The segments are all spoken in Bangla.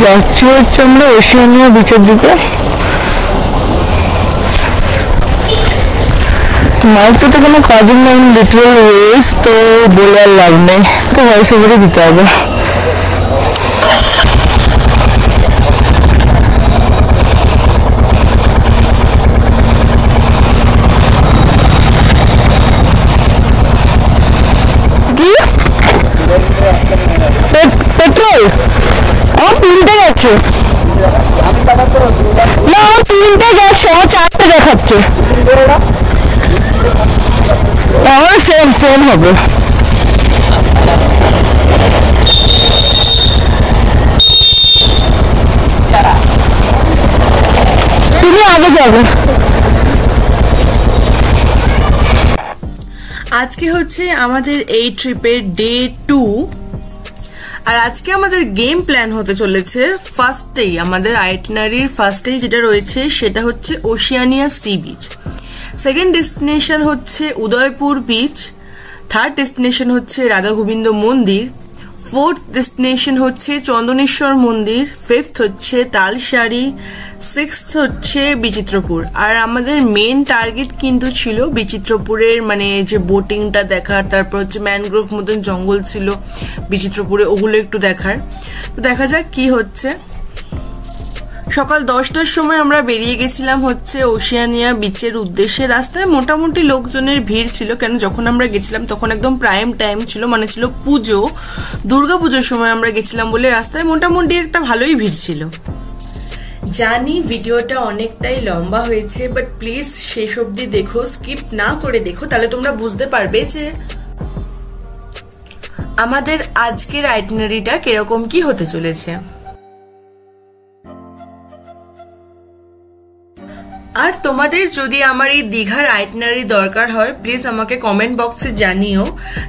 যাচ্ছি হচ্ছে আমরা ওশিয়ানিয়া বিচের দিকে। মাইকটা তো কোনো কাজের নাম লিটারাল ওয়েস, তো বলে আর লাভ নেই, তো ভয়েস ওভারে দিতে হবে। পেট্রোল আমার 3টে গেছে, না আমার 3টে গেছে, আমার 4টে দেখাচ্ছে। আমার সেম হবে। তুমি আগে যাবে। আজকে হচ্ছে আমাদের এই ট্রিপের ডে 2, আর আজকে আমাদের গেম প্ল্যান হতে চলেছে। ফার্স্টেই আমাদের আইটিনারির ফার্স্টেই যেটা রয়েছে সেটা হচ্ছে Oceania sea beach. Second destination হচ্ছে উদয়পুর বিচ। থার্ড ডেস্টিনেশন হচ্ছে রাধা গোবিন্দ মন্দির। ফোর্থ ডেস্টিনেশন হচ্ছে চন্দনেশ্বর মন্দির। ফিফথ হচ্ছে তালসারি। সিক্সথ হচ্ছে বিচিত্রপুর। আর আমাদের মেন টার্গেট কিন্তু ছিল বিচিত্রপুরের মানে যে বোটিংটা দেখার, তারপর হচ্ছে ম্যানগ্রোভ মতন জঙ্গল ছিল বিচিত্রপুরে, ওগুলো একটু দেখার। তো দেখা যাক কি হচ্ছে। সকাল 10টার সময় আমরা বেরিয়ে গেছিলাম হচ্ছে ওশিয়ানিয়া বিচের উদ্দেশ্যে। রাস্তায় মোটামুটি লোকজনের ভিড় ছিল, কেন যখন আমরা গেছিলাম তখন একদম প্রাইম টাইম ছিল, মানে ছিল পুজো, দুর্গা পুজোর সময় আমরা গেছিলাম বলে রাস্তায় মোটামুটি একটা ভালোই ভিড় ছিল। জানি ভিডিওটা অনেকটাই লম্বা হয়েছে, বাট প্লিজ শেষ অবধি দেখো, স্কিপ না করে দেখো, তাহলে তোমরা বুঝতে পারবে যে আমাদের আজকের আইটিনারিটা কিরকম কি হতে চলেছে। আর তোমাদের যদি আমার এই দীঘার আইটিনারি দরকার হয়, প্লিজ আমাকে কমেন্ট বক্সে জানিও,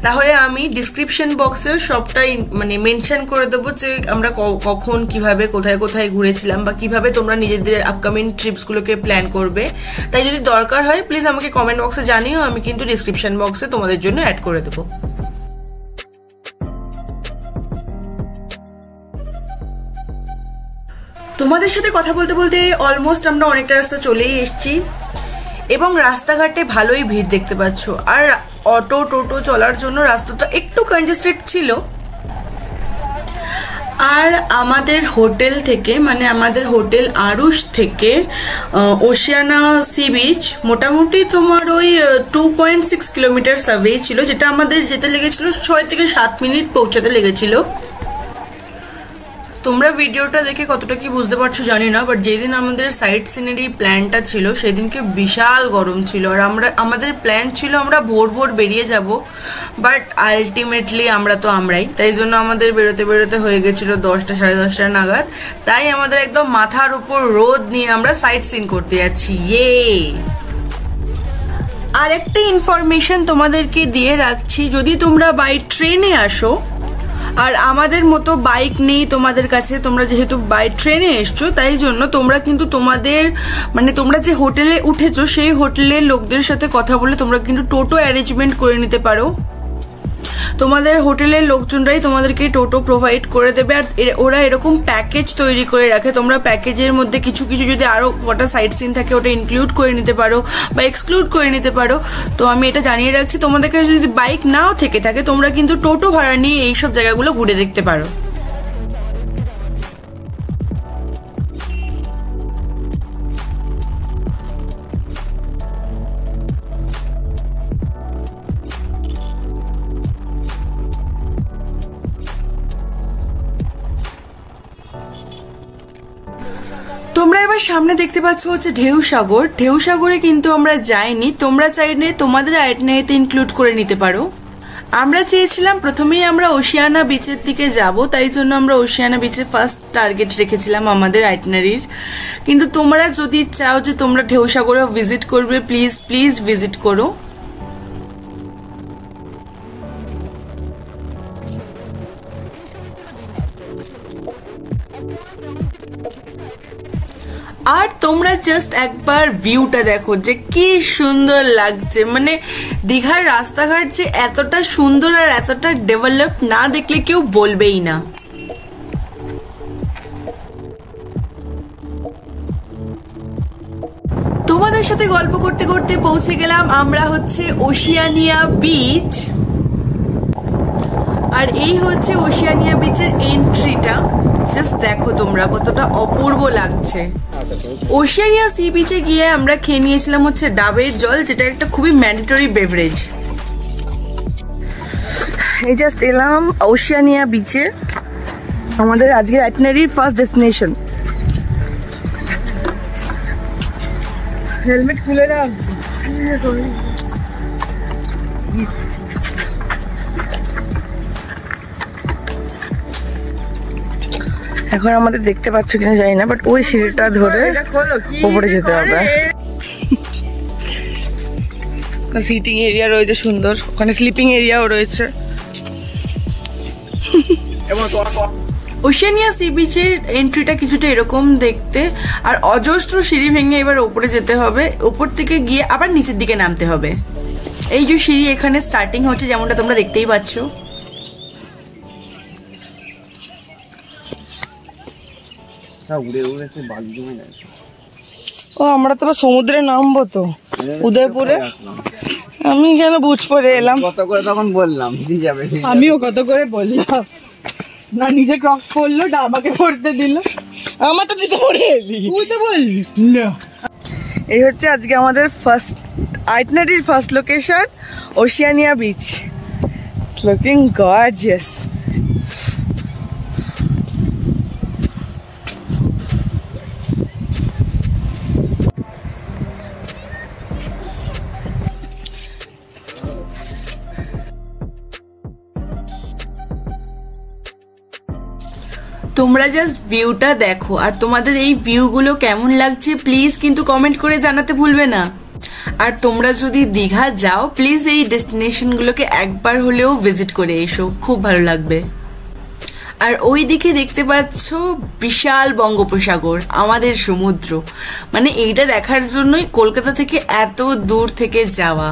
তাহলে আমি ডিসক্রিপশন বক্সে সবটাই মানে মেনশন করে দেবো যে আমরা কখন কিভাবে কোথায় কোথায় ঘুরেছিলাম বা কিভাবে তোমরা নিজেদের আপকামিং ট্রিপস গুলোকে প্ল্যান করবে। তাই যদি দরকার হয় প্লিজ আমাকে কমেন্ট বক্সে জানিও, আমি কিন্তু ডিসক্রিপশন বক্সে তোমাদের জন্য অ্যাড করে দেবো। তোমাদের সাথে কথা বলতে বলতে অলমোস্ট আমরা অনেকটা রাস্তা চলেই এসেছি, এবং রাস্তাঘাটে ভালোই ভিড় দেখতে পাচ্ছ। আর অটো টোটো চলার জন্য রাস্তাটা একটু কনজেস্টেড ছিল। আর আমাদের হোটেল থেকে মানে আমাদের হোটেল আরুষ থেকে ওশিয়ানা সি বিচ মোটামুটি তোমার ওই 2.6 কিলোমিটার সার্ভে ছিল, যেটা আমাদের যেতে লেগেছিল 6 থেকে 7 মিনিট পৌঁছাতে লেগেছিল। তোমরা ভিডিওটা দেখে কতটা কি বুঝতে পারছো জানি না, বাট যেদিন আমাদের সাইট সিনারি প্ল্যানটা ছিল সেদিনকে বিশাল গরম ছিল। আর আমাদের প্ল্যান ছিল আমরা ভোর ভোর বেরিয়ে যাব, বাট আলটিমেটলি আমরাই তাই জন্য আমাদের বেরোতে বেরোতে হয়ে গেছিল 10টা সাড়ে 10টা নাগাদ। তাই আমাদের একদম মাথার উপর রোদ নিয়ে আমরা সাইট সিন করতে যাচ্ছি। আর একটা ইনফরমেশন তোমাদেরকে দিয়ে রাখছি, যদি তোমরা বাই ট্রেনে আসো আর আমাদের মতো বাইক নেই তোমাদের কাছে, তোমরা যেহেতু বাই ট্রেনে এসছো তাই জন্য তোমরা কিন্তু তোমাদের মানে তোমরা যে হোটেলে উঠেছো সেই হোটেলের লোকদের সাথে কথা বলে তোমরা কিন্তু টোটো অ্যারেঞ্জমেন্ট করে নিতে পারো। তোমাদের হোটেলের লোকজনরাই তোমাদেরকে টোটো প্রোভাইড করে দেবে। আর ওরা এরকম প্যাকেজ তৈরি করে রাখে, তোমরা প্যাকেজের মধ্যে কিছু কিছু যদি আরো কটা সাইট সিন থাকে ওটা ইনক্লুড করে নিতে পারো বা এক্সক্লুড করে নিতে পারো। তো আমি এটা জানিয়ে রাখছি, তোমাদের কাছে যদি বাইক নাও থেকে থাকে তোমরা কিন্তু টোটো ভাড়া নিয়ে এইসব জায়গাগুলো ঘুরে দেখতে পারো। তোমরা এবার সামনে দেখতে পাচ্ছ হচ্ছে ঢেউ সাগর। ঢেউ সাগরে কিন্তু আমরা যাইনি, তোমরা চাইলে তোমাদের আইটিনারিতে ইনক্লুড করে নিতে পারো। আমরা চেয়েছিলাম প্রথমেই আমরা ওশিয়ানা বিচের দিকে যাব, তাই জন্য আমরা ওশিয়ানা বিচে ফার্স্ট টার্গেট রেখেছিলাম আমাদের আইটিনারির। কিন্তু তোমরা যদি চাও যে তোমরা ঢেউ সাগরে ভিজিট করবে, প্লিজ প্লিজ ভিজিট করো। আর তোমরা জাস্ট একবার ভিউটা দেখো যে কি সুন্দর লাগছে, মানে দীঘার রাস্তাঘাট যে এতটা সুন্দর আর এতটা ডেভেলপ না দেখলে কেউ বলবেই না। সাথে গল্প করতে করতে পৌঁছে গেলাম আমরা হচ্ছে ওশিয়ানিয়া বিচ। আর এই হচ্ছে ওশিয়ানিয়া বিচের এন্ট্রিটা। জাস্ট দেখো তোমরা কতটা অপূর্ব লাগছে। ওশিয়ানিয়া সি বিচে গিয়ে আমরা খেয়ে নিয়েছিলাম হচ্ছে ডাবের জল, যেটা একটা খুবই ম্যান্ডেটরি বেভারেজ। এই জাস্ট এলাম ওশিয়ানিয়া বিচে, আমাদের আজকের আইটিনারির ফার্স্ট ডেস্টিনেশন। হেলমেট খুলে রাখ। এখন আমাদের দেখতে পাচ্ছ কিনা জানি না, বাট ওই সিঁড়িটা ধরে উপরে যেতে হবে। সিটিং এরিয়া রয়েছে সুন্দর, ওখানে স্লিপিং এরিয়াও রয়েছে। ওশিয়ানিয়া সি বিচের এন্ট্রিটা কিছুটা এরকম দেখতে, আর অজস্র সিঁড়ি ভেঙে এবার উপরে যেতে হবে। উপর থেকে গিয়ে আবার নিচের দিকে নামতে হবে। এই যে সিঁড়ি এখানে স্টার্টিং হচ্ছে, যেমনটা তোমরা দেখতেই পাচ্ছ। ও আমরা তো সমুদ্রে নামবো তো উদয়পুরে। আমি কেন বুঝ পরে এলাম, কত করে তখন বললাম যাবে, আমিও কত করে বললাম না, নিজে ক্রক্স পরলো না আমাকে পড়তে দিল, আমার তো জুতো পরে এলি, তুই তো বললি না। এই হচ্ছে আজকে আমাদের ফার্স্ট আইটিনারির first location, Oceania beach. It's looking gorgeous. তোমরা জাস্ট ভিউটা দেখো, আর তোমাদের এই ভিউগুলো কেমন লাগছে প্লিজ কিন্তু কমেন্ট করে জানাতে ভুলবে না। আর তোমরা যদি দীঘা যাও প্লিজ এই ডেস্টিনেশনগুলোকে একবার হলেও ভিজিট করে এসো, খুব ভালো লাগবে। আর ওই দিকে দেখতে পাচ্ছ বিশাল বঙ্গোপসাগর, আমাদের সমুদ্র। মানে এইটা দেখার জন্যই কলকাতা থেকে এত দূর থেকে যাওয়া।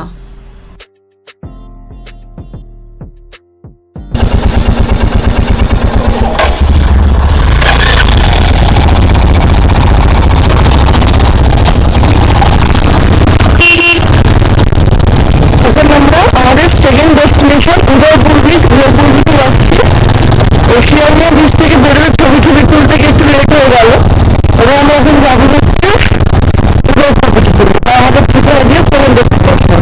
আমাদের second destination Udaipur beach. Udaipur বিচে যাচ্ছি। ওশিয়ানিয়া বিচ থেকে বেরোলে ছবি তুলতে একটু লেট হয়ে গেল। ওরা আমরা এখন যাবো হচ্ছে উদয়পুর বিচে তুলি। আমাদের ট্রিপের আইডিয়া সেকেন্ড ডেস্টিনেশন।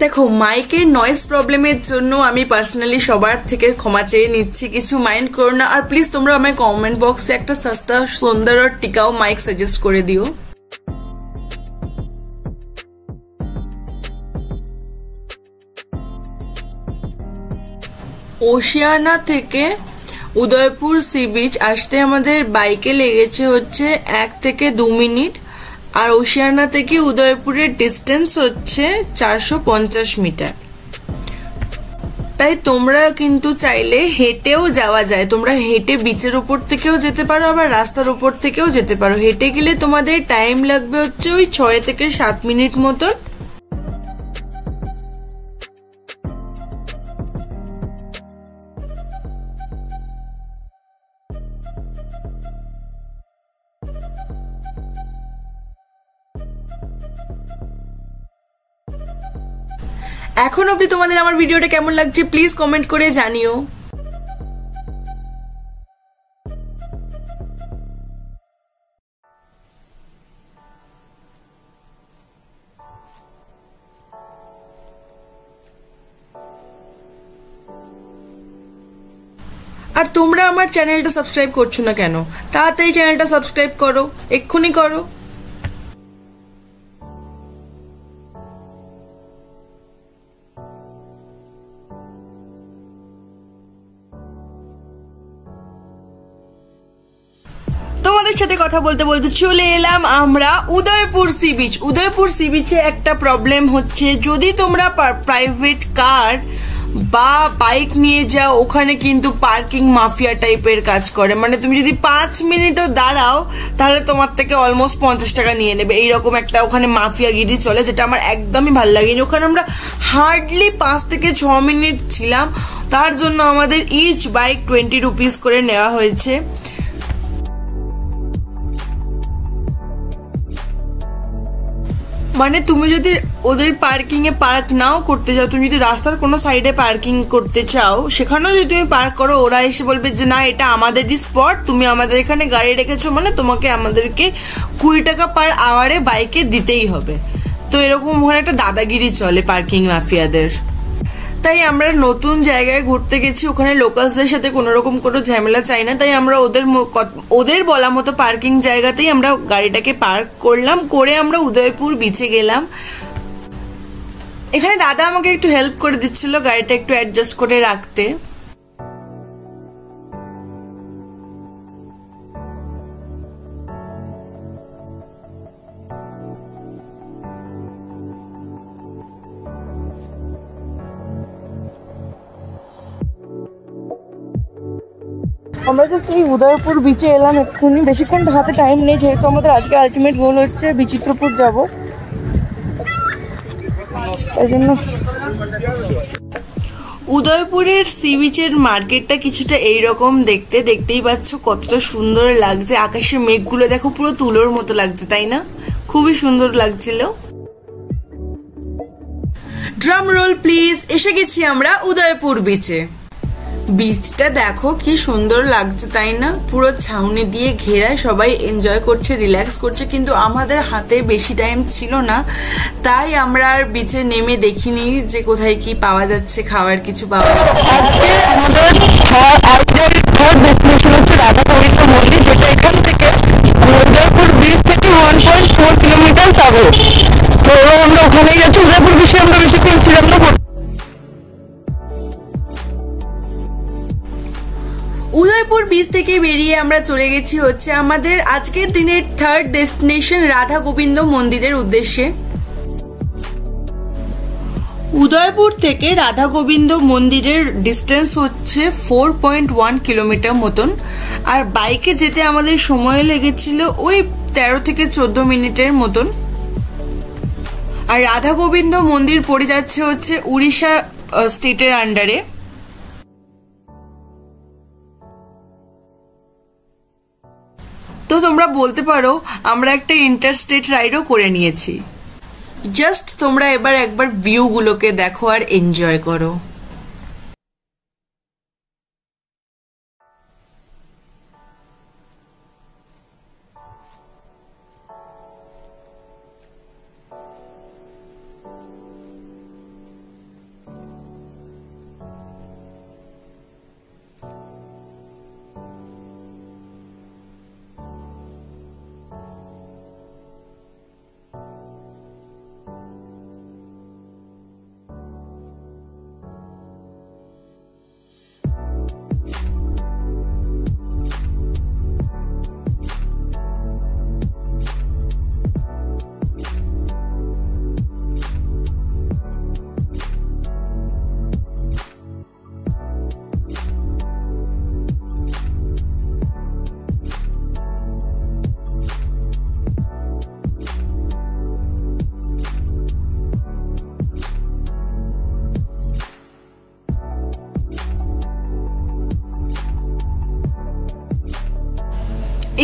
দেখো মাইকের নয়েজ প্রবলেমের জন্য আমি পার্সোনালি সবার থেকে ক্ষমা চেয়ে নিচ্ছি, কিছু মাইন্ড করো না। আর প্লিজ তোমরা আমায় কমেন্ট বক্সে একটা সস্তা সুন্দর আর টিকাও মাইক সাজেস্ট করে দিও। ওশিয়ানা থেকে উদয়পুর সি বিচ আসতে আমাদের বাইকে লেগেছে হচ্ছে 1 থেকে 2 মিনিট। আর ওশিয়ানা থেকে উদয়পুরের ডিস্টেন্স হচ্ছে 450 মিটার। তাই তোমরা কিন্তু চাইলে হেঁটেও যাওয়া যায়, তোমরা হেঁটে বিচের উপর থেকেও যেতে পারো, আবার রাস্তার উপর থেকেও যেতে পারো। হেঁটে গেলে তোমাদের টাইম লাগবে হচ্ছে ওই 6 থেকে 7 মিনিট মতন। এখন অবধি তোমাদের আমার ভিডিওটা কেমন লাগছে প্লিজ কমেন্ট করে জানিও। আর তোমরা আমার চ্যানেলটা সাবস্ক্রাইব করছো না কেন? তাড়াতাড়ি চ্যানেলটা সাবস্ক্রাইব করো, এক্ষুনি করো। তোমাদের সাথে কথা বলতে বলতে চলে এলাম আমরা Udaipur sea beach. Udaipur sea বিচে একটা প্রবলেম হচ্ছে, যদি তোমরা প্রাইভেট কার বা বাইক নিয়ে যাও, ওখানে কিন্তু পার্কিং মাফিয়া টাইপের কাজ করে। মানে তুমি যদি 5 মিনিটও দাঁড়াও তাহলে তোমার থেকে অলমোস্ট 50 টাকা নিয়ে নেবে। এইরকম একটা ওখানে মাফিয়াগিরি চলে, যেটা আমার একদমই ভালো লাগেনি। ওখানে আমরা হার্ডলি 5 থেকে 6 মিনিট ছিলাম, তার জন্য আমাদের ইচ বাইক 20 রুপিস করে নেওয়া হয়েছে। মানে তুমি যদি ওদের পার্কিং এ পার্ক নাও করতে চাও, তুমি যদি রাস্তার কোনো সাইডে পার্কিং করতে চাও, সেখানেও যদি তুমি পার্ক করো, ওরা এসে বলবে যে না এটা আমাদেরই স্পট, তুমি আমাদের এখানে গাড়ি রেখেছো, মানে তোমাকে আমাদেরকে 20 টাকা পার আওয়ারে বাইকে দিতেই হবে। তো এরকম ওখানে একটা দাদাগিরি চলে পার্কিং মাফিয়াদের। তাই আমরা নতুন জায়গায় ঘুরতে গেছি, ওখানে লোকালসদের সাথে কোনো রকম কোনো ঝামেলা চাই না, তাই আমরা ওদের বলা মতো পার্কিং জায়গাতেই আমরা গাড়িটাকে পার্ক করলাম, করে আমরা উদয়পুর বিচে গেলাম। এখানে দাদা আমাকে একটু হেল্প করে দিচ্ছিল গাড়িটা একটু অ্যাডজাস্ট করে রাখতে। আমরা জাস্ট এই উদয়পুর বিচে এলাম এক্ষুনি, বেশিক্ষণ হাতে টাইম নেই, যেহেতু আমাদের আজকে আলটিমেট গোল হচ্ছে বিচিত্রপুর যাব, এই জন্য। উদয়পুরের সি বিচের মার্কেটটা কিছুটা এইরকম দেখতে, দেখতেই পাচ্ছ কতটা সুন্দর লাগছে। আকাশের মেঘগুলো দেখো পুরো তুলোর মতো লাগছে, তাই না? খুবই সুন্দর লাগছিল। Drum roll please. এসে গেছি আমরা উদয়পুর বিচে। বিচটা দেখো কি সুন্দর লাগছে, তাই না? পুরো ছাউনি দিয়ে ঘেরা, সবাই এনজয় করছে, রিল্যাক্স করছে, কিন্তু আমাদের হাতে বেশি টাইম ছিল না, তাই আমরা আর বিচে নেমে দেখিনি যে কোথায় কি পাওয়া যাচ্ছে, খাওয়ার কিছু পাওয়া যাচ্ছে। আজকে আমাদের থার্ড ডেস্টিনেশন হচ্ছে রাধা গোবিন্দ মন্দির, যেটা এখান থেকে উদয়পুর বিচ থেকে 1.4 কিলোমিটার আগে। তো আমরা ওখানেই যাচ্ছি। উদয়পুর বিচে আমরা বেশিক্ষণ ছিলাম না। উদয়পুর বিচ থেকে বেরিয়ে আমরা চলে গেছি হচ্ছে আমাদের আজকের দিনের থার্ড ডেস্টিনেশন রাধা গোবিন্দ মন্দিরের উদ্দেশ্যে। উদয়পুর থেকে রাধা গোবিন্দ মন্দিরের ডিস্টেন্স হচ্ছে 4.1 কিলোমিটার মতন, আর বাইকে যেতে আমাদের সময় লেগেছিল ওই 13 থেকে 14 মিনিটের মতন। আর রাধা গোবিন্দ মন্দির পড়ে যাচ্ছে হচ্ছে উড়িষ্যা স্টেটের আন্ডারে। তো তোমরা বলতে পারো আমরা একটা ইন্টারস্টেট রাইডও করে নিয়েছি। জাস্ট তোমরা এবার একবার ভিউগুলোকে দেখো আর এনজয় করো।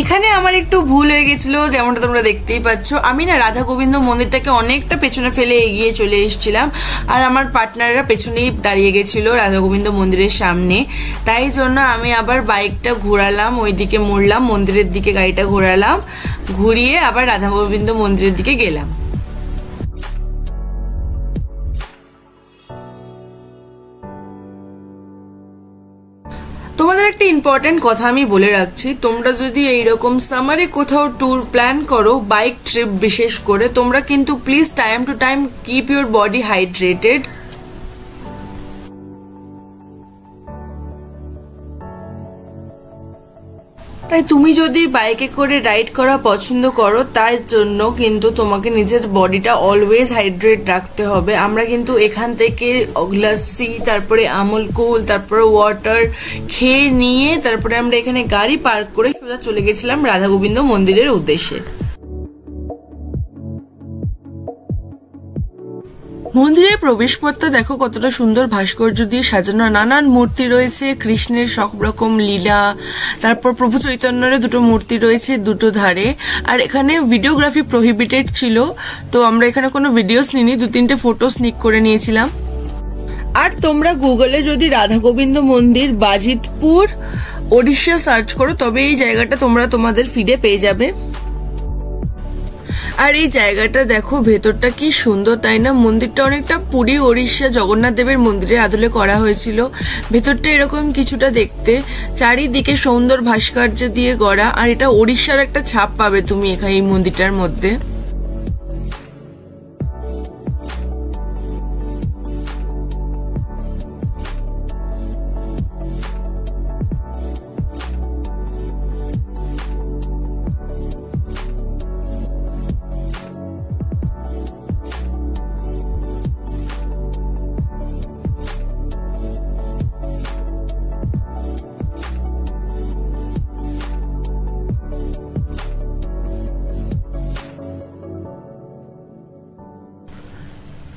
এখানে আমার একটু ভুল হয়ে গেছিল, যেমনটা তোমরা দেখতেই পাচ্ছ। আমি না রাধা গোবিন্দ মন্দিরটাকে অনেকটা পেছনে ফেলে এগিয়ে চলে এসেছিলাম, আর আমার পার্টনাররা পেছনেই দাঁড়িয়ে গেছিল রাধা গোবিন্দ মন্দিরের সামনে। তাই জন্য আমি আবার বাইকটা ঘোরালাম, ওইদিকে মোড়লাম, মন্দিরের দিকে গাড়িটা ঘোরালাম, ঘুরিয়ে আবার রাধা গোবিন্দ মন্দিরের দিকে গেলাম। তোমাদের একটা ইম্পর্টেন্ট কথা আমি বলে রাখছি, তোমরা যদি এইরকম সামারে কোথাও ট্যুর প্ল্যান করো, বাইক ট্রিপ বিশেষ করে, তোমরা কিন্তু please time to time keep your body hydrated. তাই তুমি যদি বাইকে করে রাইড করা পছন্দ করো তার জন্য কিন্তু তোমাকে নিজের বডিটা অলওয়েজ হাইড্রেট রাখতে হবে। আমরা কিন্তু এখান থেকে লাস্সি, তারপরে আমুল কুল, তারপরে ওয়াটার খেয়ে নিয়ে তারপরে আমরা এখানে গাড়ি পার্ক করে সোজা চলে গেছিলাম রাধা গোবিন্দ মন্দিরের উদ্দেশ্যে। মন্দিরের প্রবেশপথটা দেখো কতটা সুন্দর ভাস্কর্য দিয়ে সাজানো, নানান মূর্তি রয়েছে, কৃষ্ণের সব রকম লীলা, তারপর প্রভু চৈতন্যের দুটো মূর্তি রয়েছে দুটো ধারে। আর এখানে ভিডিওগ্রাফি প্রহিবিটেড ছিল, তো আমরা এখানে কোনো ভিডিওস নিইনি, 2-3টে ফটো স্নিক করে নিয়েছিলাম। আর তোমরা গুগলে যদি রাধা গোবিন্দ মন্দির বাজিতপুর ওড়িশা সার্চ করো তবে এই জায়গাটা তোমরা তোমাদের ফিডে পেয়ে যাবে। আর এই জায়গাটা দেখো ভেতরটা কি সুন্দর, তাই না? মন্দিরটা অনেকটা পুরী ওড়িশা জগন্নাথ দেবের মন্দিরের আদলে করা হয়েছিল। ভেতরটা এরকম কিছুটা দেখতে, চারিদিকে সুন্দর ভাস্কর্য দিয়ে গড়া, আর এটা ওড়িশার একটা ছাপ পাবে তুমি এখানে এই মন্দিরটার মধ্যে।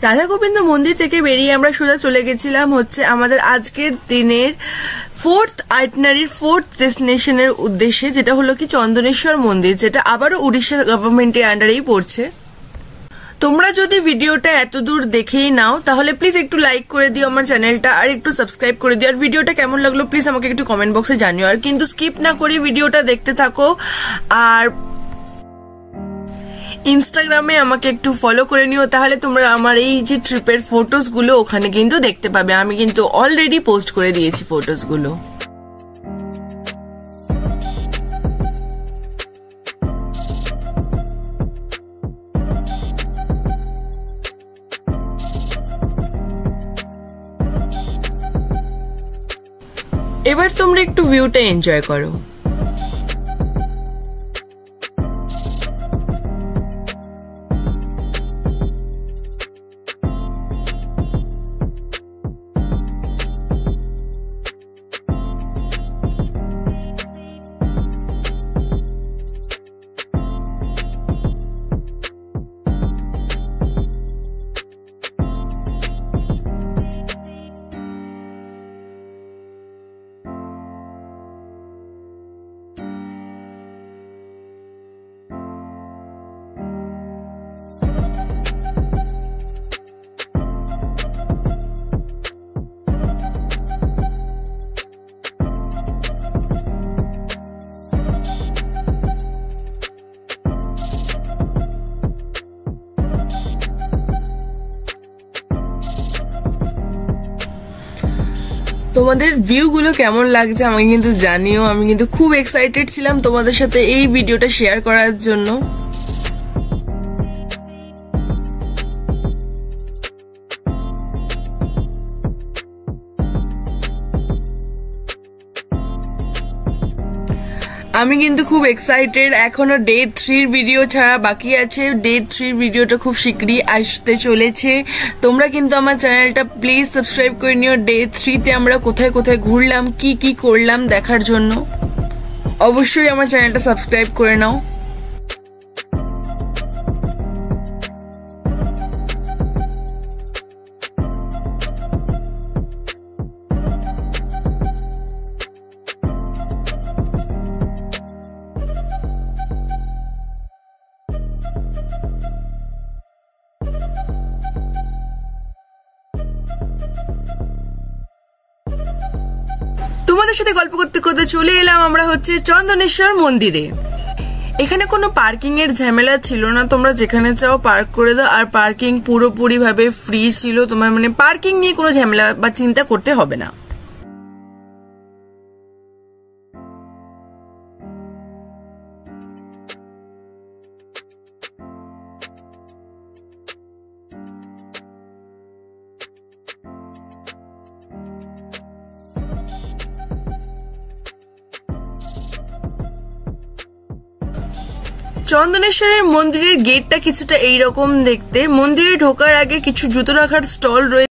রাধা গোবিন্দ মন্দির থেকে বেরিয়ে আমরা সোজা চলে গেছিলাম হচ্ছে আমাদের আজকের দিনের ফোর্থ আইটিনারির ফোর্থ ডেস্টিনেশনের উদ্দেশ্যে, যেটা হলো কি চন্দনেশ্বর মন্দির, যেটা আবারও উড়িষ্যা গভর্নমেন্টের আন্ডারেই পড়ছে। তোমরা যদি ভিডিওটা এত দূর দেখেই নাও তাহলে প্লিজ একটু লাইক করে দিও আমার চ্যানেলটা, আর একটু সাবস্ক্রাইব করে দিও। আর ভিডিওটা কেমন লাগলো প্লিজ আমাকে একটু কমেন্ট বক্সে জানিও, আর কিন্তু স্কিপ না করে ভিডিওটা দেখতে থাকো। আর ইনস্টাগ্রামে আমাকে একটু ফলো করে নিও, তাহলে তোমরা আমার এই যে ট্রিপের ফটোস গুলো ওখানে কিন্তু দেখতে পাবে। আমি কিন্তু অলরেডি পোস্ট করে দিয়েছি ফটোস গুলো। এবার তোমরা একটু ভিউটা এনজয় করো। তোমাদের ভিউ গুলো কেমন লাগছে আমাকে কিন্তু জানিও। আমি কিন্তু খুব এক্সাইটেড ছিলাম তোমাদের সাথে এই ভিডিওটা শেয়ার করার জন্য। আমি কিন্তু খুব এক্সাইটেড। এখনো ডে 3 ভিডিও ছাড়া বাকি আছে। ডে 3 ভিডিওটা খুব শীঘ্রই আসতে চলেছে। তোমরা কিন্তু আমার চ্যানেলটা প্লিজ সাবস্ক্রাইব করে নিও। ডে 3-তে আমরা কোথায় কোথায় ঘুরলাম, কি কি করলাম দেখার জন্য অবশ্যই আমার চ্যানেলটা সাবস্ক্রাইব করে নাও। তোমাদের সাথে গল্প করতে করতে চলে এলাম আমরা হচ্ছে চন্দনেশ্বর মন্দিরে। এখানে কোনো পার্কিং এর ঝামেলা ছিল না, তোমরা যেখানে চাও পার্ক করে দাও। আর পার্কিং পুরোপুরি ভাবে ফ্রি ছিল, তোমার মানে পার্কিং নিয়ে কোনো ঝামেলা বা চিন্তা করতে হবে না। চন্দনেশ্বরের মন্দিরের গেটটা কিছুটা এইরকম দেখতে। মন্দিরে ঢোকার আগে কিছু জুতো রাখার স্টল রয়েছে।